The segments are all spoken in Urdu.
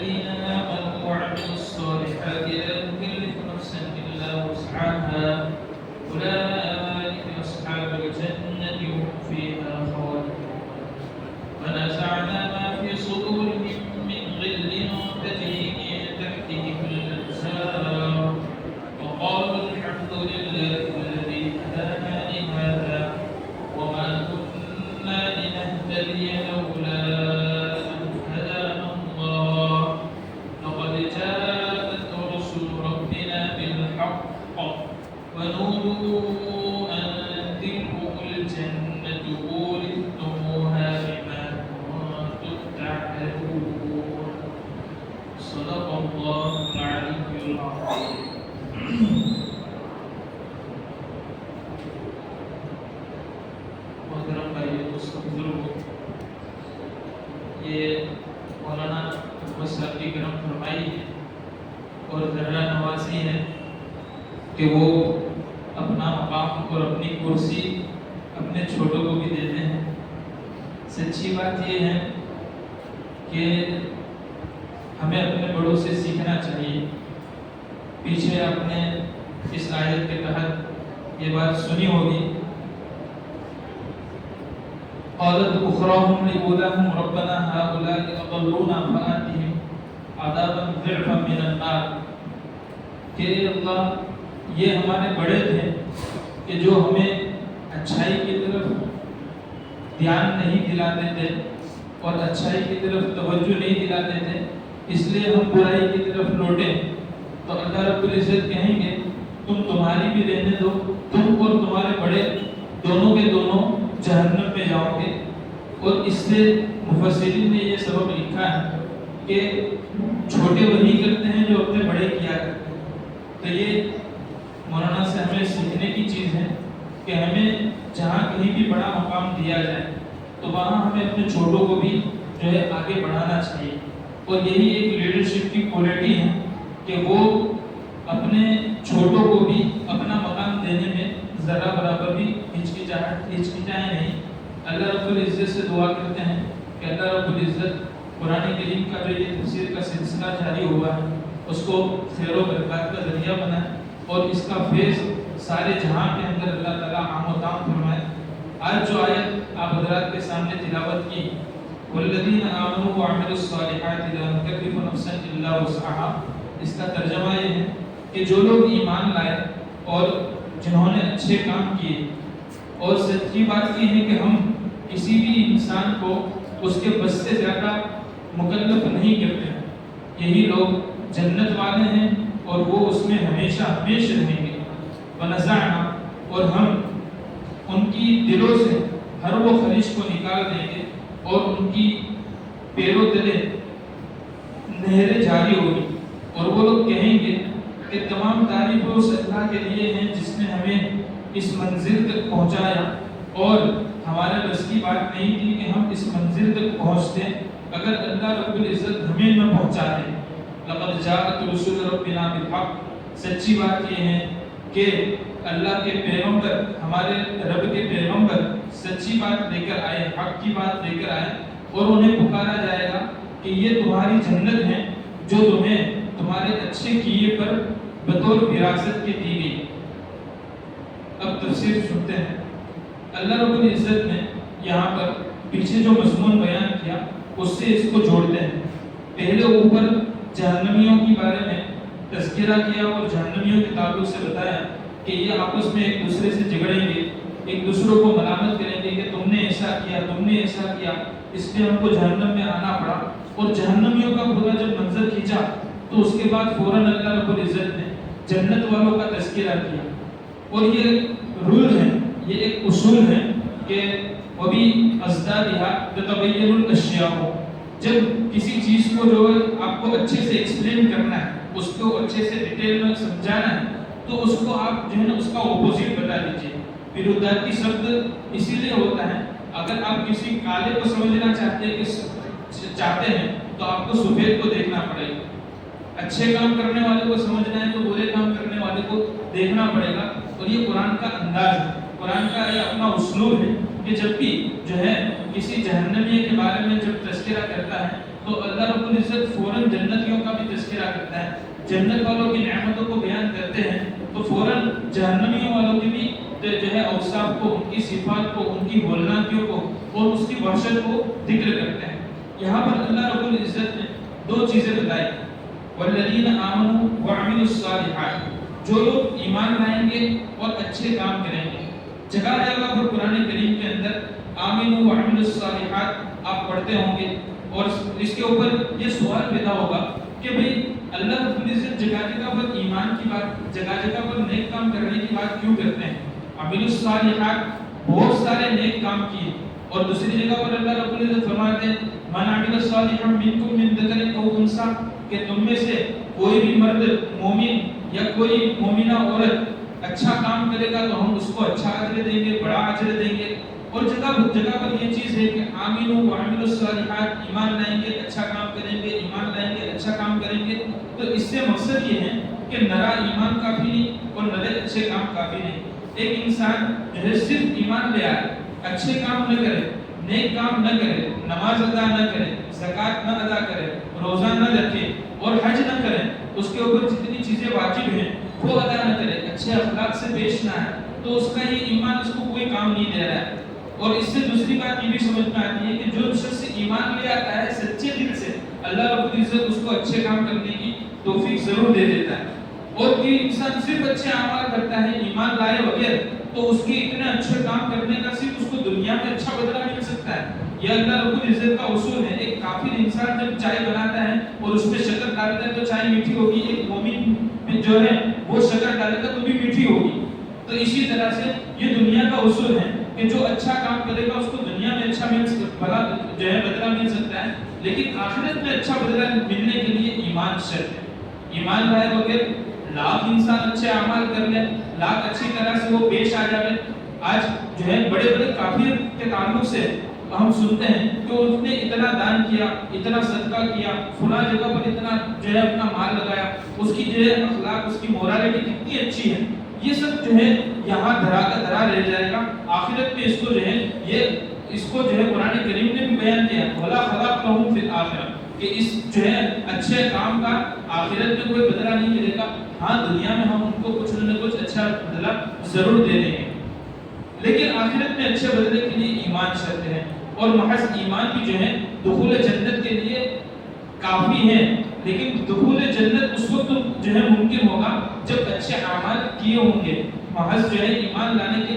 والذين آمنوا وعملوا الصالحات لا نكلف نفسا إلا وسعها أولئك أصحاب الجنة هم فيها خالدون ونزعنا ما في صدورهم من غل تجري من تحتهم الأنهار وقالوا الحمد لله الذي هدانا لهذا وما كنا لنهتدي لولا أن هدانا الله لقد جاءت رسل ربنا بالحق ونودوا أن تلكم الجنة أورثتموها بما كنتم تعملون صدق الله العلي العظيم. محترم بھائی دوستوں بزرگوں، یہ مولانا محمد صاحب کی کرم فرمائی ہے اور ذرا نوازی ہے کہ وہ اپنا مقام اور اپنی کرسی اپنے چھوٹوں کو بھی دیتے ہیں. سچی بات یہ ہے کہ ہمیں اپنے بڑوں سے سیکھنا چاہیے. پیچھے آپ نے اس آیت کے تحت یہ بات سنی ہوگی، قالت اخراهم لأولاهم ربنا هؤلاء أضلونا فآتهم عذابا ضعفا من النار، کہ اللہ یہ ہمارے بڑے تھے کہ جو ہمیں اچھائی کی طرف دھیان نہیں دلاتے تھے اور اچھائی کی طرف توجہ نہیں دلاتے تھے، اس لیے ہم برائی کی طرف لوٹے. تو اللہ رب العزت کہیں گے تمہاری بھی رہنے دو، تم اور تمہارے بڑے دونوں کے دونوں جہنم میں جاؤ گے. اور اس سے مفسرین نے یہ سبب لکھا ہے کہ چھوٹے وہی کرتے ہیں جو اپنے بڑے کیا کرتے ہیں. تو یہ مولانا سے ہمیں سیکھنے کی چیز ہے کہ ہمیں جہاں کہیں بھی بڑا مقام دیا جائے تو وہاں ہمیں اپنے چھوٹوں کو بھی جو ہے آگے بڑھانا چاہیے. اور یہی ایک لیڈرشپ کی کوالٹی ہے کہ وہ اپنے چھوٹوں کو بھی اپنا مقام دینے میں ذرا برابر بھی ہچکچائیں نہیں. اللہ رب العزت سے دعا کرتے ہیں کہ اللہ رب العزت قرآن کریم کا جو یہ تفسیر کا سلسلہ جاری ہوا ہے اس کو خیر و برکات کا ذریعہ بنائے اور اس کا فیض سارے جہاں کے اندر اللہ تعالیٰ عام و تام فرمائے. آج جو آیت آپ حضرات کے سامنے تلاوت کی، والذین آمنوا وعملوا الصالحات لا نکلف نفسا الا وسعها، اس کا ترجمہ یہ ہے کہ جو لوگ ایمان لائے اور جنہوں نے اچھے کام کیے، اور سچی بات یہ ہے کہ ہم کسی بھی انسان کو اس کے بس سے زیادہ مکلف نہیں کرتے ہیں، یہی لوگ جنت والے ہیں اور وہ اس میں ہمیشہ ہمیشہ رہیں گے. ونزعنا، اور ہم ان کی دلوں سے ہر وہ خلیش کو نکال دیں گے اور ان کی پیروں تلے نہریں جاری ہوگی. اور وہ لوگ کہیں گے کہ تمام تعریفیں اس اللہ کے لیے ہیں جس نے ہمیں اس منزل تک پہنچایا اور ہمارے بس کی بات نہیں تھی کہ ہم اس منزل تک پہنچتے اگر اللہ رب العزت ہمیں نہ پہنچاتے. لقد جاءت رسل ربنا بالحق، سچی بات یہ ہے کہ اللہ کے پیغمبر، ہمارے رب کے پیغمبر سچی بات لے کر آئے، حق کی بات لے کر آئے، اور انہیں پکارا جائے گا کہ یہ تمہاری جنت ہے جو تمہیں تمہارے اچھے کیے پر بطور وراثت کے دی گئی. اب تفسیر سنتے ہیں. اللہ رب العزت نے یہاں پر پیچھے جو مضمون بیان کیا اس سے اس کو جوڑتے ہیں. پہلے اوپر جہنمیوں کے بارے میں تذکرہ کیا اور جہنمیوں کے تعلق سے بتایا کہ یہ آپس میں ایک دوسرے سے جھگڑیں گے، ایک دوسروں کو ملامت کریں گے کہ تم نے ایسا کیا، تم نے ایسا کیا، اس لیے ہم کو جہنم میں آنا پڑا. اور جہنمیوں کا خدا جب منظر کھینچا تو اس کے بعد فوراً اللہ رب العزت نے جنت والوں کا تذکرہ کیا. اور یہ رول ہے، یہ ایک اصول ہے کہ وبی ازدادھا تتبین الاشیاء، جب کسی چیز کو جو آپ کو اچھے سے ایکسپلین کرنا ہے، اس کو اچھے سے ڈیٹیل میں سمجھانا ہے تو اس کو آپ جو ہے نا اس کا اپوزٹ بتا دیجیے. ورودھاتی شبد اسی لیے ہوتا ہے، اگر آپ کسی کالے کو سمجھنا چاہتے ہیں تو آپ کو سفید کو دیکھنا پڑے گا. اچھے کام کرنے والے کو سمجھنا ہے تو برے کام کرنے والے کو دیکھنا پڑے گا. اور یہ قرآن کا انداز ہے، قرآن کا یہ اپنا اسلوب ہے کہ جب بھی جو ہے کسی جہنمی کے بارے میں جب تذکرہ کرتا ہے تو اللہ رب العزت فوراً جنتیوں کا بھی تذکرہ کرتا ہے، جنت والوں کی نعمتوں کو بیان کرتے ہیں تو فوراً جہنمیوں والوں کی بھی جو ہے اوصاف کو، ان کی صفات کو، ان کی ہولناکیوں کو اور اس کی وحشت کو ذکر کرتے ہیں۔ یہاں پر اللہ رب العزت نے دو چیزیں بتائی، والذین آمنوا وعملوا الصالحات، جو لوگ ایمان لائیں گے اور اچھے کام کریں گے۔ جگہ جگہ پر قرآن کریم کے اندر آمنوا وعملوا الصالحات آپ پڑھتے ہوں گے، اور اس کے اوپر یہ سوال پیدا ہوگا کہ بھئی اللہ رب العزت جگہ جگہ پر ایمان کی بات، جگہ جگہ پر نیک کام کرنے کی بات کیوں کرتے ہیں؟ عملوا الصالحات بہت سارے نیک کام کیے، اور دوسری جگہ پر اللہ رب العزت فرماتے ہیں من عمل صالحا منکم من ذکر او انثی، کہ تم میں سے کوئی بھی مرد مومن یا کوئی مومنہ عورت اچھا کام کرے گا تو ہم اس کو اچھا اجر دیں گے، بڑا اجر دیں گے۔ اور جگہ جگہ پر یہ چیز ہے کہ آمنوا وعملوا الصالحات، ایمان لائیں گے اچھا کام کریں گے، ایمان لائیں گے اچھا کام کریں گے، تو اس سے مقصد یہ ہے کہ نرا ایمان کافی نہیں اور نرے اچھے کام کافی نہیں۔ ایک انسان جو ہے صرف ایمان لے آئے، اچھے کام نہ کرے، نیک کام نہ کرے، نماز ادا نہ کرے، زکوٰۃ نہ ادا کرے، روزہ نہ رکھے اور حج نہ کرے، اس کے اوپر جتنی چیزیں واجب ہیں وہ ادا نہ کرے، اچھے اخلاق سے پیش نہ آئے، تو اس کا یہ ایمان اس کو کوئی کام نہیں دے رہا ہے۔ اور اس سے دوسری بات یہ بھی سمجھ میں آتی ہے کہ جو شخص ایمان لے آتا ہے سچے دل سے، اللہ رب العزت اس کو اچھے کام کرنے کی توفیق ضرور دے دیتا ہے۔ اور یہ انسان صرف اچھے اعمال کرتا ہے ایمان لائے بغیر، تو اس کے اتنے اچھے کام کرنے کا صرف اس کو دنیا میں اچھا بدلہ مل سکتا ہے۔ یہ اللہ رب العزت کا اصول ہے۔ ایک کافر انسان جب چائے بناتا ہے اور اس میں شکر ڈالتا ہے تو چائے میٹھی ہوگی، ایک مومن جو ہے وہ شکر ڈالے گا تو بھی میٹھی ہوگی۔ تو اسی طرح سے یہ دنیا کا اصول ہے کہ جو اچھا کام کرے گا اس کو دنیا میں اچھا بدلہ مل سکتا ہے، لیکن آخرت میں اچھا بدلہ ملنے کے لیے ایمان شرط ہے۔ ایمان لائے بغیر لاکھ انسان اچھے اعمال کر لیں، لاکھ اچھی طرح سے وہ پیش آ جائے، آج جو ہے بڑے بڑے کافر کے تعلق سے ہم سنتے ہیں کہ اس نے اتنا دان کیا، اتنا صدقہ کیا، فلاں جگہ پر اتنا جو ہے اپنا مال لگایا، اس کی جو ہے اخلاق، اس کی مورالٹی کتنی اچھی ہے، یہ سب جو ہے یہاں دھرا کا دھرا رہ جائے گا۔ آخرت میں اس کو جو ہے اس کو جو ہے قرآن کریم نے بھی بیان کیا وَلَا خَلَقْنَهُمْ فِي الْآخِرَةِ، کہ اس جو ہے اچھے کام کا آخرت میں کوئی بدلہ نہیں ملے گا، ہاں دنیا میں ہم ان کو کچھ نہ کچھ اچھا بدلہ ضرور دے دیں گے، لیکن آخرت میں اچھے بدلے کے لیے ایمان شرط ہے، اور محض ایمان بھی جو ہے دخول جنت کے لیے کافی ہے، لیکن دخول جنت اس وقت جو ہے ممکن ہوگا جب اچھے اعمال کیے ہوں گے۔ محض جو ہے ایمان لانے کے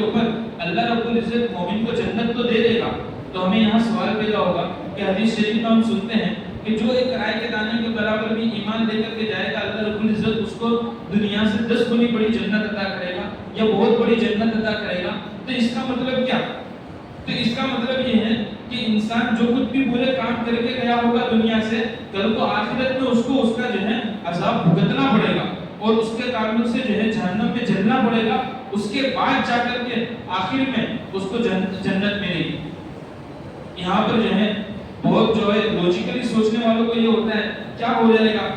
اوپر اللہ رب العزت مومن کو جنت تو دے دے گا، تو ہمیں یہاں سوال پیدا ہوگا کہ حدیث شریف میں ہم سنتے ہیں کہ جو ایک رائے کے دانے کے برابر بھی ایمان لے کر کے جائے گا، اللہ رب العزت اس کو دنیا سے 10 گنی بڑی جنت عطا کرے گا یا بہت بڑی جنت عطا کرے گا۔ تو اس کا مطلب کیا؟ تو اس کا مطلب یہ ہے کہ انسان جو کچھ بھی برے کام کر کے گیا ہوگا دنیا سے، کل کو آخرت میں اس کو اس کا جو ہے عذاب بھگتنا پڑے گا، اور اس کے تعلق سے جو ہے جہنم میں جلنا پڑے گا، اس کے بعد جا کر کے آخر میں اس کو جنت ملے گی۔ یہاں پر جو ہے بہت جو ہے لوجیکلی سوچنے والوں کو یہ ہوتا ہے کیا ہو جائے گا،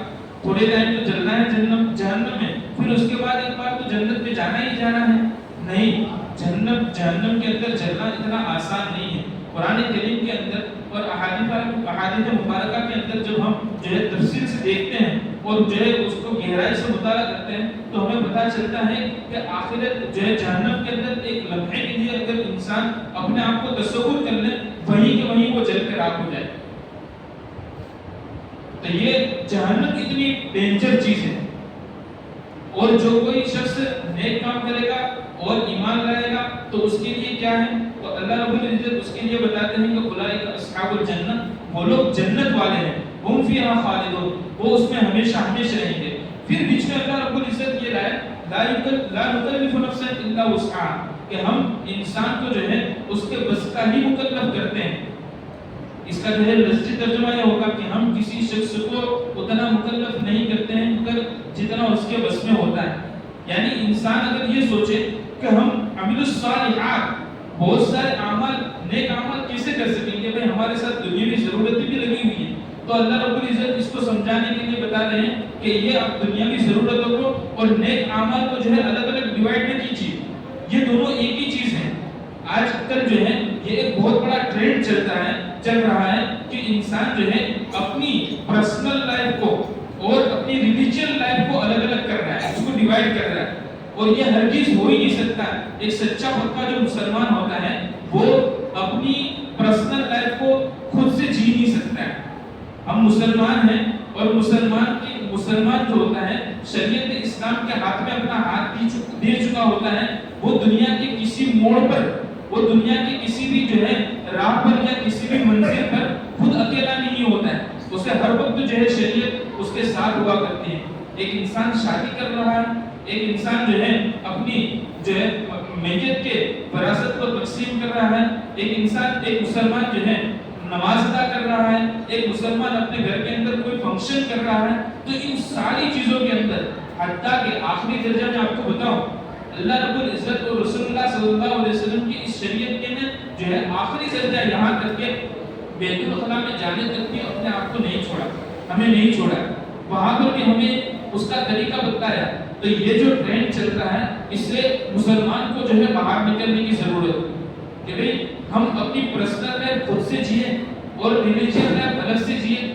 تھوڑے ٹائم تو جلنا ہے جہنم میں، پھر اس کے بعد ایک بار تو جنت میں جانا ہی جانا ہے۔ نہیں، جہنم کے اندر جلنا اتنا آسان نہیں ہے۔ قرآن کریم کے اندر اور احادیث مبارکہ کے اندر جب ہم جو ہے تفصیل سے دیکھتے ہیں اور جو ہے اس کو گہرائی سے مطالعہ کرتے ہیں تو ہمیں پتہ چلتا ہے کہ آخرت جو ہے جہنم کے اندر ایک لمحے کے لیے اگر انسان اپنے آپ کو تصور کر لے، وہیں کہ وہیں وہ جل کے راکھ ہو جائے۔ تو یہ جہنم اتنی ڈینجر چیز ہے، اور جو کوئی شخص نیک کام کرے گا اور ایمان لائے گا تو اس کے لیے کیا ہے؟ تو اللہ رب العزت اس کے لیے بتاتے ہیں کہ اولئک اصحاب الجنہ، وہ لوگ جنت والے ہیں، ہم فیہا خالدون، وہ اس میں ہمیشہ ہمیشہ رہیں گے۔ پھر بیچ میں اللہ رب العزت یہ لائے لا نکلف نفسا الا وسعها، کہ ہم انسان کو جو ہے اس کے بس کا ہی مکلف کرتے ہیں۔ اس کا جو ہے لفظی ترجمہ یہ ہوگا کہ ہم کسی شخص کو اتنا مکلف نہیں کرتے ہیں مگر جتنا اس کے بس میں ہوتا ہے۔ یعنی انسان اگر یہ سوچے کہ ہم عمل الصالحات، بہت سارے اعمال، نیک اعمال کیسے کر سکیں گے؟ بھائی ہمارے ساتھ دنیاوی ضرورتیں بھی لگی ہوئی ہیں، تو اللہ رب العزت اس کو سمجھانے کے لیے بتا رہے ہیں کہ یہ آپ دنیاوی ضرورتوں کو اور نیک اعمال کو جو ہے الگ الگ ڈیوائڈ نہ کیجیے، یہ دونوں ایک ہی چیز ہے۔ آج کل جو ہے یہ ایک بہت بڑا ٹرینڈ چل رہا ہے کہ کہ انسان جو ہے اپنی پرسنل لائف کو اور اپنی ریلیجن لائف کو الگ الگ کر رہا ہے، اس کو ڈیوائڈ کر رہا ہے، اور یہ ہرگز ہو ہی نہیں سکتا۔ ایک سچا پکا جو مسلمان ہوتا ہے وہ اپنی پرسنل لائف کو خود سے جی نہیں سکتا ہے۔ ہم مسلمان ہیں اور مسلمان جو ہوتا ہے شریعت اسلام کے ہاتھ میں اپنا ہاتھ دے چکا ہوتا ہے، وہ دنیا کے کسی موڑ پر، وہ دنیا کے کسی بھی جو ہے راہ پر یا کسی بھی منزل پر خود اکیلا نہیں ہوتا ہے، اسے ہر وقت جو ہے شریعت اس کے ساتھ ہوا کرتی ہے۔ ایک انسان شادی کر رہا ہے، ایک انسان جو ہے اپنی جو ہے میت کے وراثت کو تقسیم کر رہا ہے، ایک مسلمان جو ہے نماز ادا کر رہا ہے، ایک مسلمان اپنے گھر کے اندر کوئی فنکشن کر رہا ہے، تو ان ساری چیزوں کے اندر حتیٰ کہ آخری درجہ میں آپ کو بتاؤں، اللہ رب العزت اور رسول اللہ صلی اللہ علیہ وسلم کی اس شریعت کے میں جو ہے آخری درجہ یہاں تک کہ بیت الخلاء میں جانے تک بھی اپنے آپ کو نہیں چھوڑا، ہمیں نہیں چھوڑا، وہاں پر بھی ہمیں اس کا طریقہ بتایا۔ تو یہ جو ٹرینڈ چل رہا ہے اس سے مسلمان کو جو ہے باہر نکلنے کی ضرورت ہے کہ بھئی ہم اپنی پرسنل لائف خود سے جیے اور ریلیجن لائف الگ سے جیے۔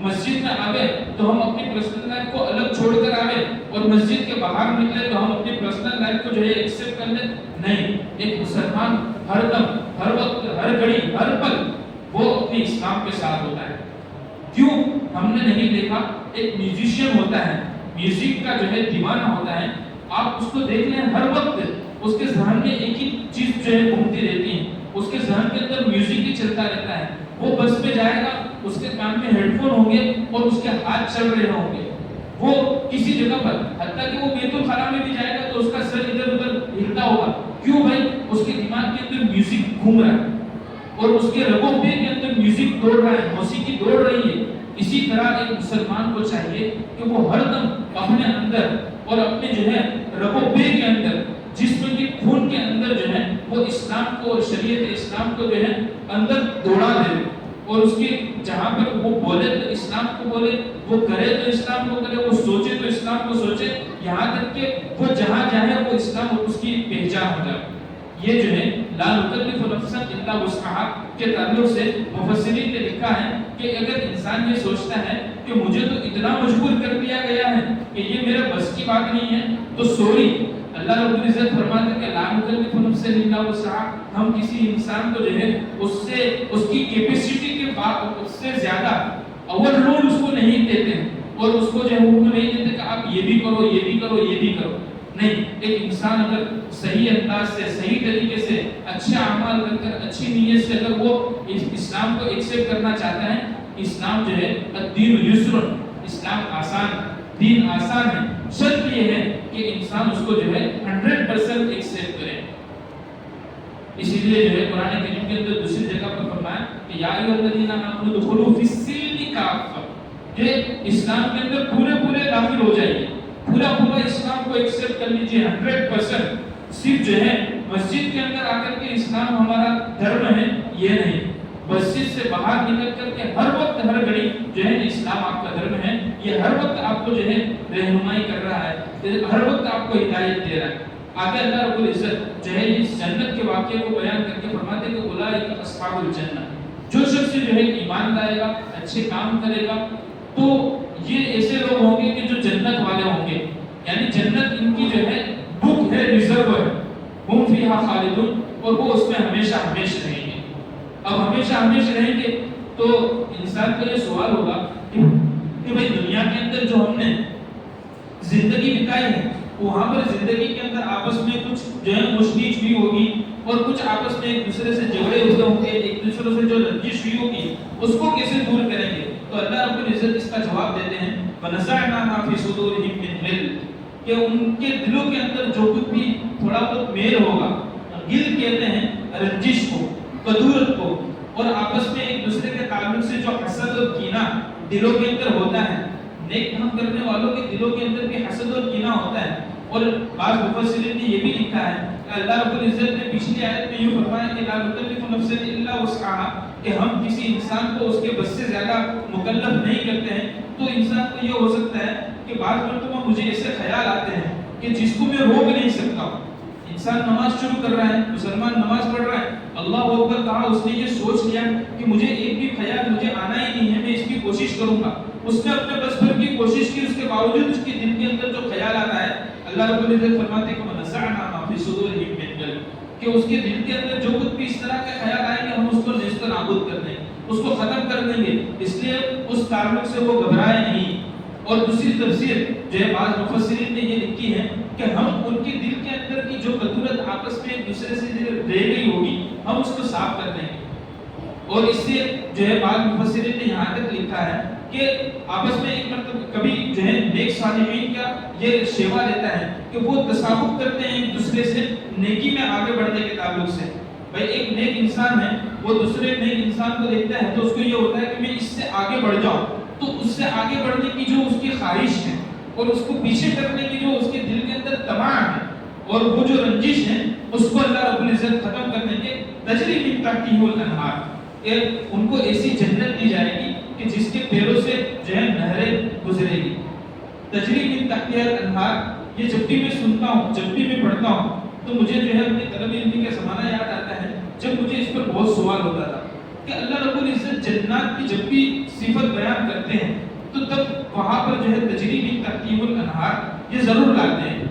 مسجد میں آوے تو ہم اپنی پرسنل لائف کو الگ چھوڑ کر آوے اور مسجد کے باہر نکلے تو ہم اپنی پرسنل لائف کو جو ہے ایکسپٹ کر لیں، نہیں۔ ایک مسلمان ہر دم، ہر وقت، ہر گھڑی، ہر پل وہ اپنی اسلام کے ساتھ ہوتا ہے۔ کیوں ہم نے نہیں دیکھا ایک میوزیشین ہوتا ہے، میوزک کا جو ہے دیوانہ ہوتا ہے، آپ اس کو دیکھ لیں ہر وقت اس کے ذہن میں ایک ہی چیز جو ہے گھومتی رہتی ہے، اس کے ذہن کے اندر میوزک ہی چلتا رہتا ہے۔ وہ بس میں جائے گا، اس کے کان میں ہیڈ فون ہوں گے اور اس کے ہاتھ چل رہے ہوں گے، وہ کسی جگہ پر حتیٰ کہ وہ بیت الخلاء میں بھی جائے گا تو اس کا سر ادھر ادھر ہلتا ہوگا، کیوں بھائی؟ اس کے دماغ کے اندر میوزک گھوم رہا ہے اور اس کے رگوں پہ کے اندر میوزک دوڑ رہا ہے، موسیقی دوڑ رہی ہے۔ اسی طرح ایک مسلمان کو چاہیے کہ وہ ہر دم اپنے اندر اور اپنے جو ہے رگوں پہ کے اندر، جسم کے خون کے اندر جو ہے وہ اسلام کو اور شریعت اسلام کو جو ہے اندر دوڑا دے، اور اس کے جہاں پر وہ بولے تو اسلام کو بولے، وہ کرے تو اسلام کو کرے، وہ سوچے تو اسلام کو سوچے، یہاں تک کہ وہ جہاں جائے وہ اسلام اور اس کی پہچان ہو جائے۔ یہ جو ہے لا نکلف نفسا الا وسعها کے تعلق سے مفسرین نے لکھا ہے کہ اگر انسان یہ سوچتا ہے کہ مجھے تو اتنا مجبور کر دیا گیا ہے کہ یہ میرے بس کی بات نہیں ہے، تو سوری، اللہ رب العزت فرماتے ہیں کہ لا نکلف نفسا الا وسعها، ہم کسی انسان کو جو ہے اس کی کیپیسٹی کے بعد اس سے زیادہ اوور لوڈ اس کو نہیں دیتے اور اس کو جو ہے حکم نہیں دیتے کہ آپ یہ بھی کرو، یہ بھی کرو، یہ بھی کرو، نہیں۔ ایک انسان اگر صحیح انداز سے، صحیح طریقے سے، اچھے اعمال کر کر، اچھی نیت سے اگر وہ اسلام کو ایکسپٹ کرنا چاہتا ہے، اسلام جو ہے الدین یسر، اسلام آسان، دین آسان ہے، شرط یہ ہے کہ انسان اس کو جو ہے 100% ایکسپٹ کرے۔ اسی لیے جو ہے قرآن کریم کے اندر دوسری جگہ پر فرمایا کہ یا ایھا الذین آمنوا ادخلوا فی السلم کافہ، کہ اسلام کے اندر پورے داخل ہو جائیے، پورا اسلام کو ایکسپٹ کر لیجیے 100%۔ صرف جو ہے مسجد کے اندر آ کر کے اسلام ہمارا دھرم ہے یہ نہیں، مسجد سے باہر نکل کر کے ہر وقت ہر گھڑی جو ہے اسلام آپ کا دھرم ہے، یہ ہر وقت آپ کو جو ہے رہنمائی کر رہا ہے، ہر وقت آپ کو ہدایت دے رہا ہے۔ آگے اللہ رب العزت جو ہے اس جنت کے واقعے کو بیان کر کے فرماتے کہ اولئک اصحاب الجنہ، جو شخص جو ہے ایمان لائے گا، اچھے کام کرے گا، تو یہ ایسے لوگ ہوں گے کہ جو جنت والے ہوں گے، یعنی جنت ان کی جو ہے بک ہے، ریزرو ہے، ہم فیہا خالدون، اور وہ اس میں ہمیشہ رہیں گے۔ اب ہمیشہ رہیں گے تو انسان کا یہ سوال ہوگا کہ بھئی دنیا کے اندر جو ہم نے زندگی بتائی ہے، وہاں پر زندگی کے اندر آپس میں کچھ جو ہے مشکل بھی ہوگی اور کچھ آپس میں ایک دوسرے سے جھگڑے ہوتے ہوں گے، ایک دوسرے سے جو رنجش ہوئی ہوگی اس کو کیسے دور کریں گے؟ تو اللہ رب العزت اس کا جواب دیتے ہیں وَنَزَعْنَا مَا فِي صُدُورِهِم مِّن غِلٍّ، کہ ان کے دلوں کے اندر جو کچھ بھی تھوڑا بہت میل ہوگا، غل کہتے ہیں رنجش کو، کدورت کو، اور آپس میں ایک دوسرے کے تعلق سے جو حسد اور کینہ دلوں کے اندر ہوتا ہے، نیک کام کرنے والوں کے دلوں کے اندر بھی حسد اور کینہ ہوتا ہے۔ اور بعض مفسرین نے یہ بھی لکھا ہے کہ اللہ رب العزت نے پچھلی آیت میں یوں فرمایا کہ لا نکلف نفسا الا وسعها، کہ ہم کسی انسان کو اس کے بس سے زیادہ مکلف نہیں کرتے ہیں۔ تو انسان کو یہ ہو سکتا ہے کہ بعض مرتبہ مجھے ایسے خیال آتے ہیں کہ جس کو میں روک نہیں سکتا ہوں۔ انسان نماز شروع کر رہا ہے، مسلمان نماز پڑھ رہا ہے، اللہ اکبر کہا، اس نے یہ سوچ لیا کہ مجھے ایک بھی خیال یار مجھے آنا ہی نہیں ہے، میں اس کی کوشش کروں گا. اس نے اپنے بس بھر کی کوشش کی، اس کے باوجود اس کے دل کے اندر جو خیال آتا ہے، اللہ رب العزت فرماتے ہیں کہ وَنَزَعْنَا مَا فِي صُدُورِهِم مِّن غِلٍّ، کہ اس کے دل کے اندر جو کچھ بھی اس طرح کے خیال آئیں گے ہم اس کو نیست و نابود کر دیں گے، اس کو ختم کر دیں گے. اس لیے اس تعلق سے وہ گھبرائے نہیں. اور دوسری تفسیر جو ہے بعض مفسرین نے یہ لکھی ہے کہ ہم ان کے دل کے اندر کی جو کدورت آپس میں ایک دوسرے سے رہ گئی ہوگی ہم اس کو صاف کر دیں گے. اور اس سے جو ہے بعض مفسرین نے یہاں تک لکھا ہے کہ آپس میں ایک مطلب کبھی جو ہے نیک صالحین کا یہ شیوا لیتا ہے کہ وہ تصاحب کرتے ہیں ایک دوسرے سے نیکی میں آگے بڑھنے کے تعلق سے. بھائی ایک نیک انسان ہے وہ دوسرے نیک انسان کو دیکھتا ہے تو اس کو یہ ہوتا ہے کہ میں اس سے آگے بڑھ جاؤں، تو اس سے آگے بڑھنے کی جو اس کی خواہش ہے اور اس کو پیچھے کرنے کی جو اس کے دل کے اندر تمنا ہے اور وہ جو رنجش ہے اس کو اللہ رب العزت ختم کرنے کے تجری من تحتہ الانہار، ان کو ایسی جنت دی جائے گی کہ جس کے پیروں سے جو ہے نہریں گزرے گی. تجری من تحتہ الانہار، یہ جب بھی میں سنتا ہوں، جب بھی میں پڑھتا ہوں تو مجھے جو ہے اپنے طلب علمی کا زمانہ یاد آتا ہے جب مجھے اس پر بہت سوال ہوتا تھا کہ اللہ رب العزت جنات کی جب بھی صفت بیان کرتے ہیں تو تب وہاں پر جو ہے تجری من تحتہ الانہار یہ ضرور لاتے ہیں.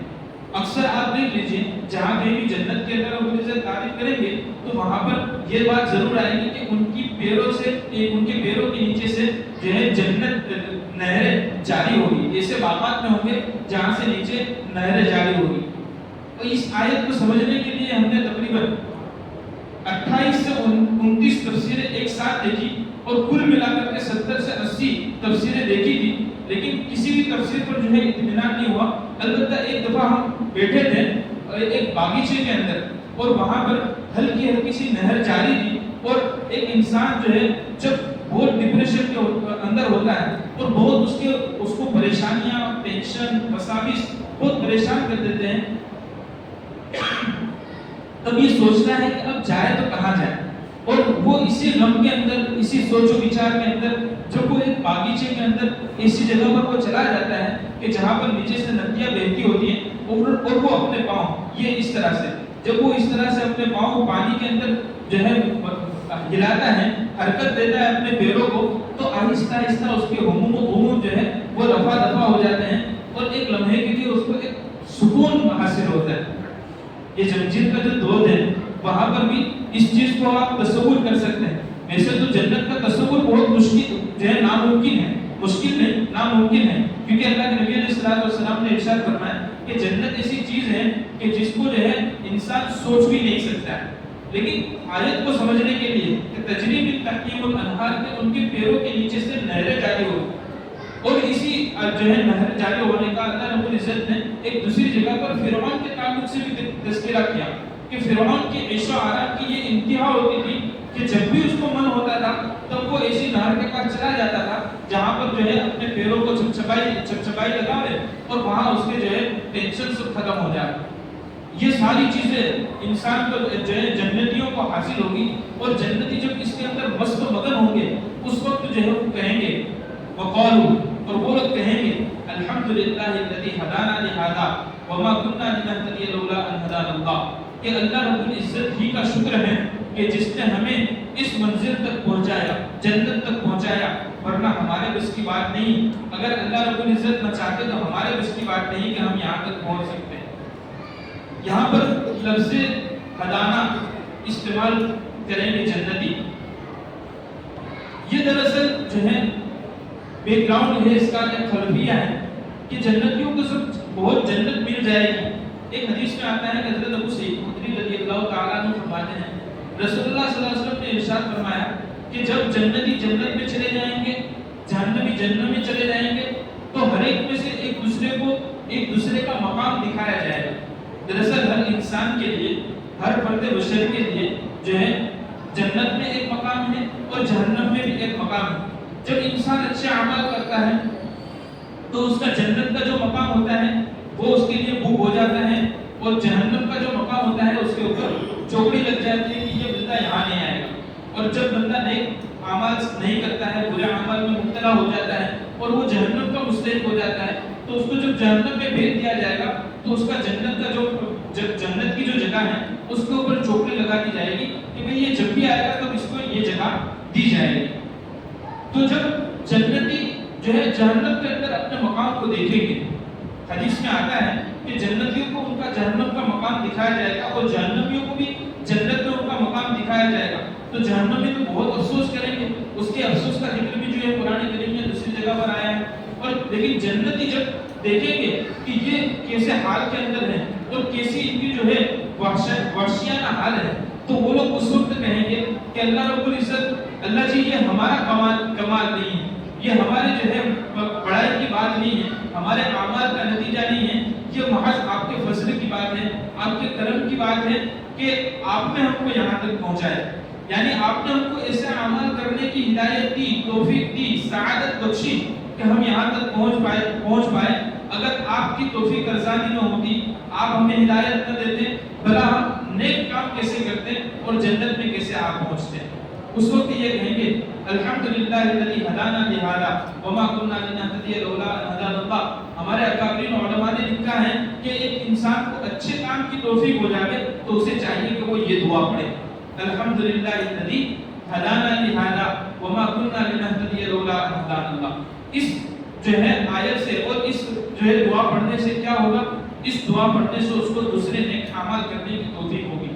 اکثر آپ دیکھ لیجئے جہاں کہیں بھی جنت کے اندر رب العزت تعریف کریں گے تو وہاں پر یہ بات ضرور آئے گی کہ ان کی پیروں سے ان کے پیروں کے نیچے سے جو ہے جنت نہریں جاری ہوگی. ایسے باغات میں ہوں گے جہاں سے نیچے نہریں جاری ہوگی. اور اس آیت کو سمجھنے کے لیے ہم نے تقریباً 28 سے 29 تفسیریں ایک ساتھ دیکھی اور کل ملا کر کے 70 سے 80 تفسیریں دیکھی تھی، لیکن کسی بھی تفسیر پر جو ہے اطمینان نہیں ہوا. البتہ ایک دفعہ ہم بیٹھے تھے ایک باغیچے کے اندر اور وہاں پر ہلکی ہلکی سی نہر جاری تھی اور ایک انسان جو ہے جب بہت ڈپریشن کے اندر ہوتا ہے اور بہت اس کو پریشانیاں، ٹینشن، وساوس بہت پریشان کر دیتے ہیں، تب یہ سوچتا ہے کہ اب جائے تو کہاں جائے. اور وہ اسی غم کے اندر، اسی سوچ و وچار کے اندر جب وہ ایک باغیچے کے اندر ایسی جگہ پر وہ چلا جاتا ہے کہ جہاں پر نیچے سے ندیاں بہتی ہوتی ہیں اور وہ اپنے پاؤں یہ اس طرح سے جب وہ اس طرح سے اپنے پاؤں کو پانی کے اندر جو ہے ہلاتا ہے، حرکت دیتا ہے اپنے پیروں کو، تو آہستہ آہستہ اس کے ہموم جو ہے وہ رفع دفع ہو جاتے ہیں اور ایک لمحے کے لیے اس کو ایک سکون حاصل ہوتا ہے. یہ زنجیر کا جو دود ہے وہاں پر بھی اس چیز کو آپ تصور کر سکتے ہیں. ویسے تو جنت کا تصور بہت مشکل جو ہے ناممکن ہے، مشکل نہیں ناممکن ہے، کیونکہ اللہ کے نبی علیہ الصلوۃ والسلام نے ارشاد فرمایا کہ جنت ایسی چیز ہے کہ جس کو جو ہے انسان سوچ بھی نہیں سکتا ہے. لیکن آیت کو سمجھنے کے لیے کہ تجری من تحتہ الانہار کے ان کے پیروں کے نیچے سے نہریں جاری ہو اور اسی جو ہے نہر جاری ہونے کا اللہ رب العزت نے ایک دوسری جگہ پر فرعون کے تعلق سے بھی تذکرہ کیا کہ فرعون کی عیش و آرام کی یہ انتہا ہوتی تھی کہ جب بھی اس کو من ہوتا تھا تب وہ ایسی نہر کے پاس چلا جاتا تھا جہاں پر جو ہے اپنے پیروں کو چپچپائی لگاوے اور وہاں اس کے جو ہے ٹینشن سب ختم ہو جائے. یہ ساری چیزیں انسان کو جو ہے جنتیوں کو حاصل ہوگی اور جنتی جب اس کے اندر مست و مگن ہوں گے اس وقت جو ہے وہ کہیں گے وقالوا، اور وہ لوگ کہیں گے الحمدللہ الذی ہدانا لہذا وما كنا لنهتدی لولا ان هدانا اللہ، کہ اللہ رب العزت ہی کا شکر ہے کہ جس نے ہمیں اس منزل تک پہنچایا، جنت تک پہنچایا، ورنہ ہمارے بس کی بات نہیں. اگر اللہ رب العزت نہ چاہتے تو ہمارے بس کی بات نہیں کہ ہم یہاں تک پہنچ سکتے ہیں. یہاں پر لفظ ہدانا استعمال کریں گے جنتی. یہ دراصل جو ہے بیک گراؤنڈ ہے اس کا ایک خلفیہ ہے کہ جنتیوں کو سب بہت جنت مل جائے گی. ایک حدیث میں آتا ہے کہ حضرت ابو سعید خدری رضی اللہ تعالیٰ عنہ فرماتے ہیں رسول اللہ صلی اللہ علیہ وسلم نے ارشاد فرمایا کہ جب جنتی جنت میں چلے جائیں گے، جہنمی جہنم میں چلے جائیں گے، تو ہر ایک میں سے ایک دوسرے کو ایک دوسرے کا مقام دکھایا جائے گا. دراصل ہر انسان کے لیے، ہر فرد بشر کے لیے جو ہے جنت میں ایک مقام ہے اور جہنم میں بھی ایک مقام ہے. جب انسان اچھے اعمال کرتا ہے تو اس کا جنت کا جو مقام ہوتا ہے وہ اس کے لیے بھوک ہو جاتا ہے اور جہنم کا جو مقام ہوتا ہے اس کے اوپر چوکڑی لگ جاتی ہے کہ یہ بندہ یہاں نہیں آئے گا. اور جب بندہ نیک اعمال نہیں کرتا ہے، برے اعمال میں مبتلا ہو جاتا ہے اور وہ جہنم کا مستحق ہو جاتا ہے، تو اس کو جب جہنم میں بھیج دیا جائے گا تو اس کا جنت کا جو جنت کی جو جگہ ہے اس کے اوپر چوکڑی لگا دی جائے گی کہ بھئی یہ جب بھی آئے گا تب اس کو یہ جگہ دی جائے گی. تو جب جنتی جو ہے جہنم کے اندر اپنے مقام کو دیکھیں گے، حدیث میں آتا ہے کہ جنتیوں کو ان کا جہنم کا مقام دکھایا جائے گا اور جہنمیوں کو بھی جنت میں ان کا مقام دکھایا جائے گا، تو جہنمی تو بہت افسوس کریں گے، اس کے افسوس کا ذکر بھی جو ہے قرآن کریم میں دوسری جگہ پر آیا ہے۔ اور لیکن جنتی جب دیکھیں گے کہ یہ کیسے حال کے اندر ہیں اور کیسی ان کی جو ہے وحشیانہ حال ہے، تو وہ لوگ اس وقت کہیں گے کہ اللہ رب العزت، اللہ جی یہ ہمارا کمال نہیں ہے، یہ ہمارے جو ہے بڑائی کی بات نہیں ہے، ہمارے اعمال کا نتیجہ نہیں ہے، یہ محض آپ کے فضل کی بات ہے، آپ کے کرم کی بات ہے کہ آپ نے ہم کو یہاں تک پہنچایا، یعنی آپ نے ہم کو ایسے اعمال کرنے کی ہدایت دی، توفیق دی، سعادت بخشی کہ ہم یہاں تک پہنچ پائے۔ اگر آپ کی توفیق ارزانی نہ ہوتی، آپ ہمیں ہدایت نہ دیتے، بھلا ہم نیک کام کیسے کرتے اور جنت میں کیسے آپ پہنچتے؟ اس وقت یہ کہیں گے الحمدللہ الذی ہدانا لہذا وما كنا لنهتدی لولا ان هدانا اللہ۔ ہمارے اکابرین علماء نے لکھا ہے کہ ایک انسان کو اچھے کام کی توفیق ہو جائے تو اسے چاہیے کہ وہ یہ دعا پڑھے الحمدللہ الذی ہدانا لہذا وما كنا لنهتدی لولا ان هدانا اللہ۔ اس جو ہے آیت سے اور اس جو ہے دعا پڑھنے سے کیا ہوگا؟ اس دعا پڑھنے سے اس کو دوسرے نیک اعمال کرنے کی توفیق ہوگی۔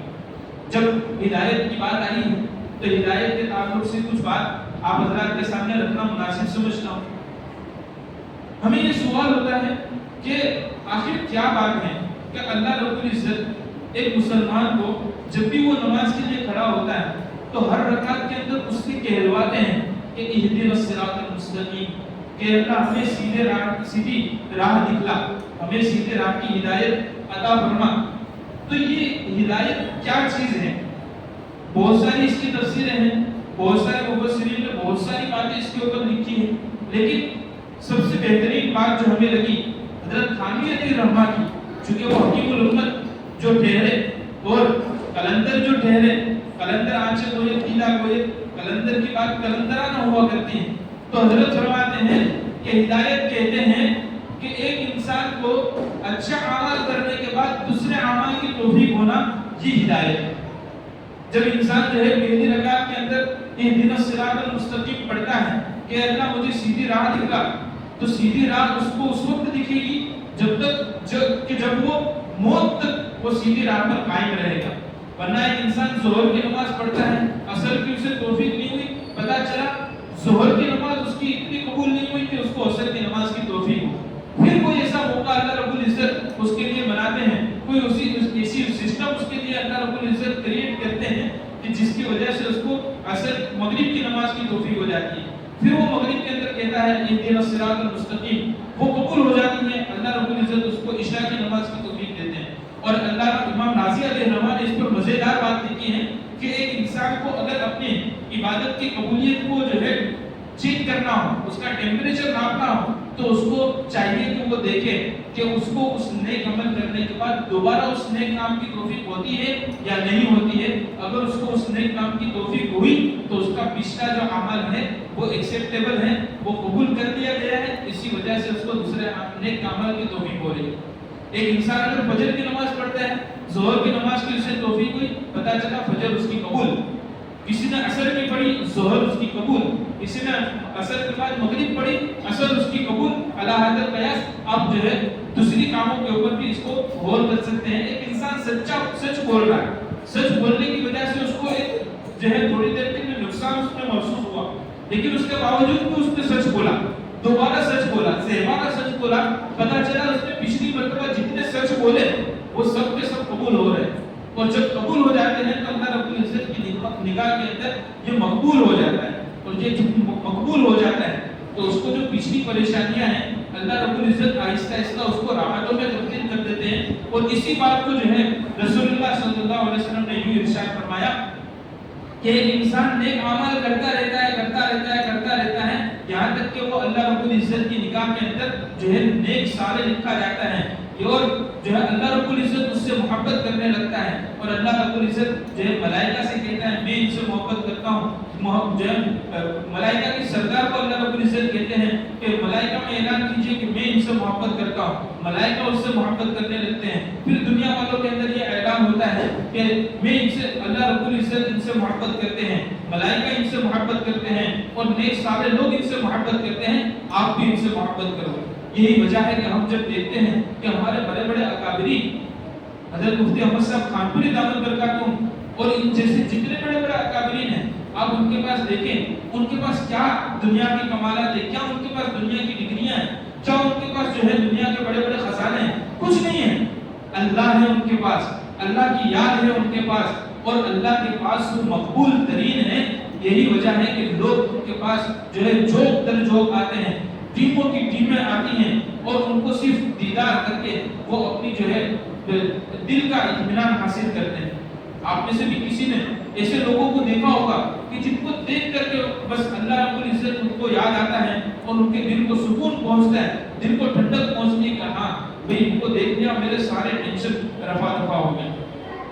جب ہدایت کی بات آئی ہے تو ہدایت کے تعلق سے کچھ بات آپ حضرات کے سامنے رکھنا مناسب سمجھتا ہوں۔ ہمیں یہ سوال ہوتا ہے کہ آخر کیا بات ہے کہ اللہ رب العزت ایک مسلمان کو جب بھی وہ نماز کے لیے کھڑا ہوتا ہے تو ہر رکعت کے اندر اس سے کہلواتے ہیں کہ اہدنا الصراط المستقیم، کہ اللہ ہمیں سیدھی راہ دکھلا، ہمیں سیدھے راہ کی ہدایت عطا فرما۔ تو یہ ہدایت کیا چیز ہے؟ بہت ساری اس کی تفسیریں ہیں، بہت سارے مفسرین نے بہت ساری باتیں اس کے اوپر لکھی ہیں، لیکن سب سے بہترین بات جو ہمیں لگی حضرت تھانوی علیہ الرحمہ کی، چونکہ وہ حکیم الامت جو ٹھہرے اور قلندر جو ٹھہرے، قلندر آنچے گوئے تیلا گوئے، قلندر کی بات قلندرانہ ہوا کرتی ہے، تو حضرت فرماتے ہیں کہ ہدایت کہتے ہیں کہ ایک انسان کو اچھا عمل کرنے کے بعد دوسرے عمل کی توفیق ہونا، یہ ہدایت ہے۔ جب انسان جو ہے پہلی رکعت کے اندر اہدنا الصراط المستقیم پڑھتا ہے کہ اللہ مجھے سیدھی راہ دکھلا، تو سیدھی راہ اس کو اس وقت دکھے گی جب وہ موت تک وہ سیدھی راہ پر قائم رہے گا، ورنہ ایک انسان ظہر کی نماز پڑھتا ہے، عصر کی اسے توفیق نہیں ہوئی، پتہ چلا ظہر کی نماز اس کی اتنی قبول نہیں ہوئی کہ اس کو عصر کی نماز کی توفیق ہو، پھر کوئی ایسا موقع اللہ رب العزت اس کے لیے بناتے ہیں، کوئی ایسی سسٹم اس کے لیے اللہ رب العزت کریٹ کرتے ہیں کہ جس کی وجہ سے اس کو عصر مغرب کی نماز کی توفیق ہو جاتی ہے، پھر وہ مغرب کے اندر کہتا ہے اہدنا الصراط المستقیم، وہ قبول ہو جاتی ہے، اللہ رب العزت اس کو عشاء کی نماز کی توفیق دیتے ہیں۔ اور اللہ امام رازی علیہ الرحمہ نے اس پر مزیدار بات لکھی ہے کہ ایک انسان کو اگر اپنی عبادت کی قبولیت کو جو ہے چیک کرنا ہو، اس کا ٹیمپریچر ناپنا ہو، تو اس کو چاہیے کہ وہ دیکھے کہ اس کو اس نیک عمل کرنے کے بعد دوبارہ اس نیک کام کی توفیق ہوتی ہے یا نہیں ہوتی ہے۔ اگر اس کو اس نیک کام کی توفیق ہوئی تو اس کا پچھلا جو عمل ہے وہ ایکسیپٹیبل ہے، وہ قبول کر لیا گیا ہے، اسی وجہ سے اس کو دوسرے نیک عمل کی توفیق ہو رہی ہے۔ ایک انسان اگر فجر کی نماز پڑھتا ہے، ظہر کی نماز کی اسے توفیق ہوئی، پتہ چلا فجر اس کی قبول، کسی نے عصر کی پڑھی، ظہر اس کی قبول، کسی نے عصر کے بعد مغرب پڑھی، عصر اس کی قبول، علی حاضر قیاس آپ جو ہے دوسری کاموں کے اوپر بھی اس کو غور کر سکتے ہیں۔ ایک انسان سچ بول رہا ہے، سچ بولنے کی وجہ سے اس کو ایک جو ہے تھوڑی دیر کے لیے نقصان اس میں محسوس ہوا، لیکن اس کے باوجود بھی اس نے سچ بولا، دوبارہ سچ بولا، سہمانہ سچ بولا، پتہ چلا اس نے پچھلی مرتبہ جتنے سچ بولے وہ سب کے سب قبول ہو رہے ہیں، اور جب قبول ہو جاتے ہیں تو اللہ رب العزت کی نگاہ کے اندر یہ مقبول ہو جاتا ہے، اور یہ جب مقبول ہو جاتا ہے تو اس کو جو پچھلی پریشانیاں ہیں اللہ رب العزت آہستہ آہستہ اس کو رحمتوں میں تبدیل کر دیتے ہیں۔ اور اسی بات کو جو ہے رسول اللہ صلی اللہ علیہ وسلم نے یوں ارشاد فرمایا کہ ایک انسان نیک اعمال کرتا رہتا ہے یہاں تک کہ وہ اللہ رب العزت کی نگاہ کے اندر جو ہے نیک صالح لکھا جاتا ہے۔ اور جو ہے اللہ رب العزت اس سے محبت کرنے لگتا ہے، اور اللہ رب العزت جو ہے ملائکہ سے کہتا ہے میں ان سے محبت کرتا ہوں. جو ہے ملائکہ کے سردار کو اللہ رب العزت کہتے ہیں کہ ملائکہ میں اعلان کیجئے کہ میں ان سے محبت کرتا ہوں. ملائکہ اس سے محبت کرنے لگتے ہیں. پھر دنیا والوں کے اندر یہ اعلان ہوتا ہے کہ میں ان سے، اللہ رب العزت ان سے محبت کرتے ہیں، ملائکہ ان سے محبت کرتے ہیں، اور نیک صالح لوگ ان سے محبت کرتے ہیں، آپ بھی ان سے محبت کرو. یہی وجہ ہے کہ ہم جب دیکھتے ہیں کہ ہمارے بڑے بڑے اکابرین حضرت مفتی احمد صاحب خانپوری دامت برکاتہم اور ان جیسے جتنے بڑے بڑے اکابرین ہیں، آپ ان کے پاس دیکھیں ان کے پاس کیا دنیا کی کمالات ہیں، کیا ان کے پاس دنیا کی ڈگریاں ہیں، کیا ان کے پاس جو ہے دنیا کے بڑے بڑے خزانے ہیں؟ کچھ نہیں ہے. اللہ ہے ان کے پاس، اللہ کی یاد ہے ان کے پاس، اور اللہ کے پاس وہ مقبول ترین ہے. یہی وجہ ہے کہ لوگ ان کے پاس جو ہے جوک در جوک آتے ہیں، ٹیموں کی ٹیمیں آتی ہیں، اور ان کو صرف دیدار کر کے وہ اپنی جو ہے دل کا اطمینان حاصل کرتے ہیں. آپ میں سے بھی کسی نے ایسے لوگوں کو دیکھا ہوگا کہ جن کو دیکھ کر کے بس اللہ رب العزت ان کو یاد آتا ہے اور ان کے دل کو سکون پہنچتا ہے، دل کو ٹھنڈک پہنچتی ہے کہ ہاں بھئی ان کو دیکھ لیا میرے سارے ٹینشن رفع دفع ہو گئے.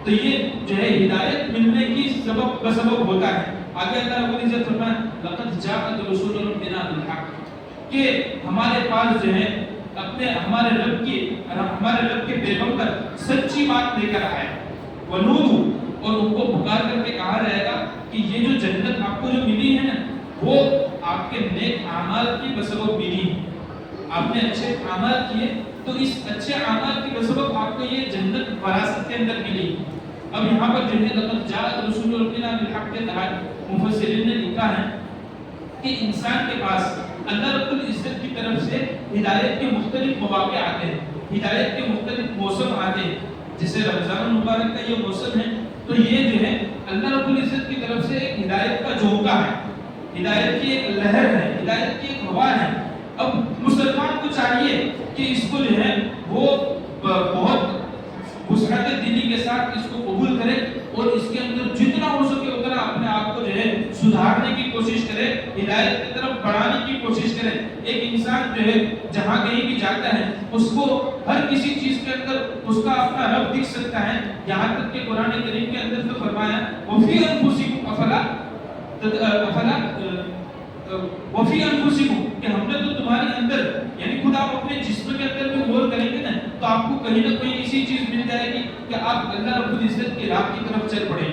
تو یہ جو ہے ہدایت ملنے کی سبب بسبب ہوتا ہے. آگے اللہ رب العزت فرمائے لقد جاءت رسول ربنا بالحق، کہ ہمارے پاس جو ہے ہمارے رب کے پیغمبر سچی بات لے کر آئے. ونودو، اور ان کو پکار کر کے کہا جائے گا کہ یہ جو جنت آپ کو جو ملی ہے نا وہ آپ کے نیک اعمال کی بسبب ملی. آپ نے اچھے اعمال کیے تو اس اچھے اعمال کی بسبب آپ کو یہ جنت وراثت کے اندر ملی. اب یہاں پر جو ہے لقد جاءت رسول ربنا بالحق کے تحت مفسرین نے لکھا ہے کہ انسان کے پاس اللہ رب العزت کی طرف سے ہدایت کے مختلف مواقع آتے ہیں، ہدایت کے مختلف موسم آتے ہیں. جیسے رمضان المبارک کا یہ موسم ہے تو یہ جو ہے اللہ رب العزت کی طرف سے ایک ہدایت کا جھونکا ہے، ہدایت کی ایک لہر ہے، ہدایت کی ایک ہوا ہے. اب مسلمان کو چاہیے کہ اس کو جو ہے وہ بہت وسعت دلی کے ساتھ اس کو قبول کرے اور اس کے اندر جتنا ہو سکے اتنا اپنے آپ کو جو ہے سدھارنے کی کوشش کرے، ہدایت کی طرف بڑھانے کی کوشش کرے. ایک انسان جو ہے جہاں کہیں بھی جاتا ہے اس کو ہر کسی چیز کے اندر اس کا اپنا رب دکھ سکتا ہے. یہاں تک کہ قرآن کریم کے اندر تو فرمایا وفی انفسکم افلا وفی انفسکم، کہ ہم نے تو تمہارے اندر، یعنی خود آپ اپنے جسم کے اندر بھی غور کریں گے نا تو آپ کو کہیں نہ کہیں ایسی چیز مل جائے گی کہ آپ اللہ رب العزت کی راہ کی طرف چل پڑیں.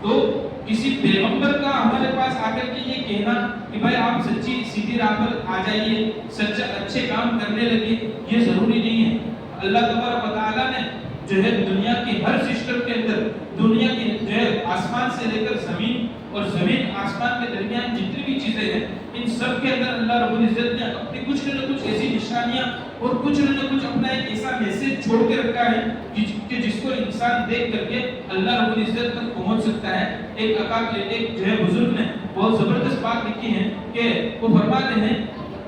تو کسی پیغمبر کا ہمارے پاس آ کر کے یہ کہنا کہ بھائی آپ سچی سیدھی راہ پر آ جائیے، سچا اچھے کام کرنے لگے، یہ ضروری نہیں ہے. اللہ تبارک و تعالیٰ نے جو ہے دنیا کے ہر سسٹم کے اندر، دنیا کے جو ہے آسمان سے لے کر زمین اور زمین آسمان کے درمیان جتنی بھی چیزیں ہیں ان سب کے اندر اللہ رب العزت نے اپنی کچھ نہ کچھ ایسی نشانیاں اور کچھ نہ کچھ اپنا ایک ایسا میسج چھوڑ کے رکھا ہے کہ جس کو انسان دیکھ کر کے اللہ رب العزت تک پہنچ سکتا ہے. ایک جو ہے بزرگ نے بہت زبردست بات لکھی ہے کہ وہ فرماتے ہیں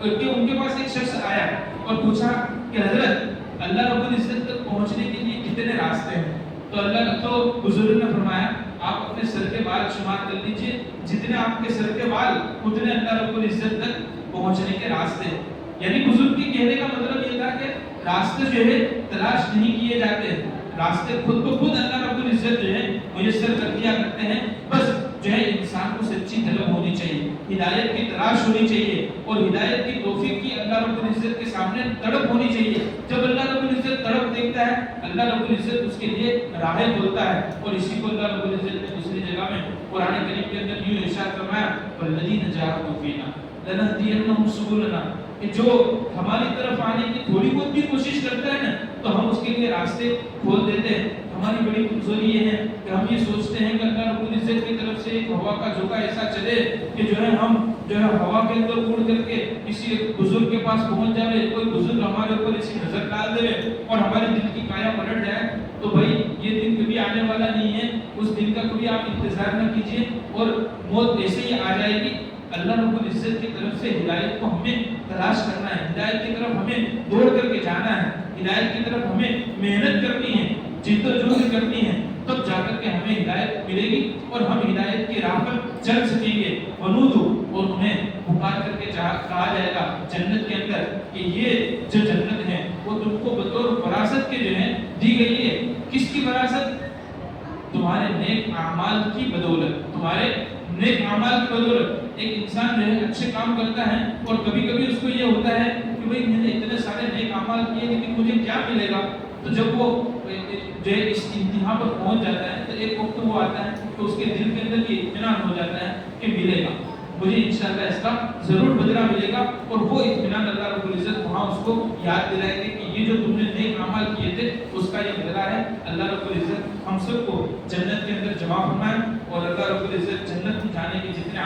کہ ان کے پاس ایک شخص آیا اور پوچھا کہ حضرت اللہ رب العزت تک پہنچنے کے لیے کتنے راستے ہیں؟ تو بزرگ نے فرمایا آپ اپنے سر کے بال شمار کر لیجئے، جتنے آپ کے سر کے بال اتنے اللہ رب العزت تک پہنچنے کے راستے. یعنی بزرگ کے کہنے کا مطلب یہ تھا کہ راستے جو ہے تلاش نہیں کیے جاتے، راستے خود کو خود اللہ رب العزت جو ہے میسر کر دیا کرتے ہیں. بس جو ہے انسان کو سچی طلب ہونی چاہیے، ہدایت کی تلاش ہونی چاہیے اور ہدایت کی توفیق کی اللہ رب العزت کے سامنے تڑپ ہونی چاہیے. جب اللہ رب العزت تڑپ دیکھتا ہے اللہ رب العزت اس کے لیے راہیں کھولتا ہے. اور اسی کو اللہ رب العزت نے دوسری جگہ میں قرآن کریم کے اندر یوں ارشاد فرمایا والذین جاہدوا فینا لنہدینہم سبلنا، کہ جو ہماری طرف آنے کی تھوڑی بہت بھی کوشش کرتا ہے نا تو ہم اس کے لیے راستے کھول دیتے ہیں. ہماری بڑی کمزوری یہ ہے کہ ہم یہ سوچتے ہیں کہ اللہ رب العزت کی طرف سے ایک ہوا کا جھونکا ایسا چلے کہ جو ہے ہم جو ہے ہوا کے اندر اڑ کر کے کسی بزرگ کے پاس پہنچ جائے، کوئی بزرگ ہمارے اوپر ایسی نظر ڈال دے اور ہمارے دل کی کایا پلٹ جائے. تو بھائی یہ دن کبھی آنے والا نہیں ہے، اس دن کا کبھی آپ انتظار نہ کیجیے اور موت ایسے ہی آ جائے گی. اللہ رب العزت کی طرف سے ہدایت کو ہمیں تلاش کرنا ہے، ہدایت کی طرف ہمیں دوڑ کر کے جانا ہے، ہدایت کی طرف ہمیں محنت کرنی ہے، جد و جہد کرنی ہے، تب جا کر کے ہمیں ہدایت ملے گی اور ہم ہدایت کی راہ پر چل سکیں گے. ونودو، اور انہیں پکار کر کے کہا جائے گا جنت کے اندر کہ یہ جو جنت ہے وہ تم کو بطور وراثت کے جو ہمارے نیک اعمال کی بدولت ایک انسان جو ہے اچھے کام کرتا ہے اور کبھی کبھی اس کو یہ ہوتا ہے کہ بھئی میں نے اتنے سارے نیک اعمال کیے لیکن مجھے کیا ملے گا. تو جب وہ جو ہے اس انتہا پر پہنچ جاتا ہے تو ایک وقت وہ آتا ہے کہ اس کے دل کے اندر یہ اطمینان ہو جاتا ہے کہ ملے گا, مجھے انشاءاللہ اس کا ضرور بدلہ ملے گا. اور وہ اطمینان اللہ رب العزت وہاں اس کو یاد دلائے گے کہ یہ جو تم نے نیک اعمال کیے تھے اس کا یہ بدلہ ہے. اللہ رب العزت ہم سب کو جنت کے اندر جمع فرمائے اور اللہ رب العزت جنت میں جانے کے جتنے